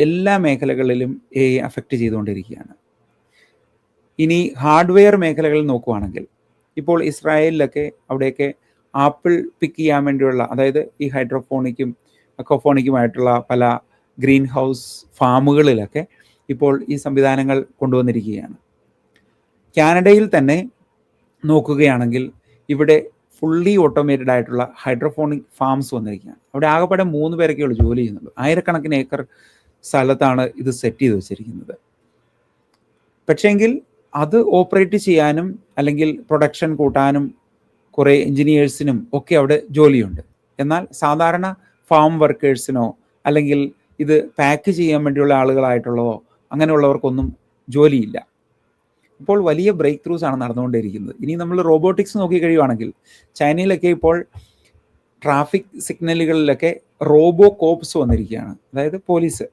എല്ലാ മേഖലകളിലും AI affect ചെയ്തുകൊണ്ടിരിക്കുകയാണ്. ഇനി ഹാർഡ്വെയർ മേഖലകളിൽ നോക്കുകയാണെങ്കിൽ ഇപ്പോൾ ഇസ്രായേലിലൊക്കെ അവിടെയൊക്കെ ആപ്പിൾ പിക്ക് ചെയ്യാൻ വേണ്ടിയുള്ള, അതായത് ഈ ഹൈഡ്രോഫോണിക്കും അക്വഫോണിക്കുമായിട്ടുള്ള പല ഗ്രീൻ ഹൗസ് ഫാമുകളിലൊക്കെ ഇപ്പോൾ ഈ സംവിധാനങ്ങൾ കൊണ്ടുവന്നിരിക്കുകയാണ്. കാനഡയിൽ തന്നെ നോക്കുകയാണെങ്കിൽ ഇവിടെ ഫുള്ളി ഓട്ടോമേറ്റഡ് ആയിട്ടുള്ള ഹൈഡ്രോഫോണിക് ഫാംസ് വന്നിരിക്കുകയാണ്. അവിടെ ആകെപ്പാടെ 3 പേരൊക്കെ ഉള്ളൂ ജോലി ചെയ്യുന്നുള്ളൂ. ആയിരക്കണക്കിന് ഏക്കർ സ്ഥലത്താണ് ഇത് സെറ്റ് ചെയ്ത് വെച്ചിരിക്കുന്നത്. പക്ഷേങ്കിൽ അത് ഓപ്പറേറ്റ് ചെയ്യാനും അല്ലെങ്കിൽ പ്രൊഡക്ഷൻ കൂട്ടാനും കുറേ എൻജിനീയേഴ്സിനും ഒക്കെ അവിടെ ജോലിയുണ്ട്. എന്നാൽ സാധാരണ ഫാം വർക്കേഴ്സിനോ അല്ലെങ്കിൽ ഇത് പാക്ക് ചെയ്യാൻ വേണ്ടിയുള്ള ആളുകളായിട്ടുള്ളതോ അങ്ങനെയുള്ളവർക്കൊന്നും ജോലിയില്ല. ഇപ്പോൾ വലിയ ബ്രേക്ക് ത്രൂസ് ആണ് നടന്നുകൊണ്ടിരിക്കുന്നത്. ഇനി നമ്മൾ റോബോട്ടിക്സ് നോക്കിക്കഴിയുവാണെങ്കിൽ ചൈനയിലൊക്കെ ഇപ്പോൾ ട്രാഫിക് സിഗ്നലുകളിലൊക്കെ റോബോ കോപ്സ് വന്നിരിക്കുകയാണ്. അതായത് പോലീസ്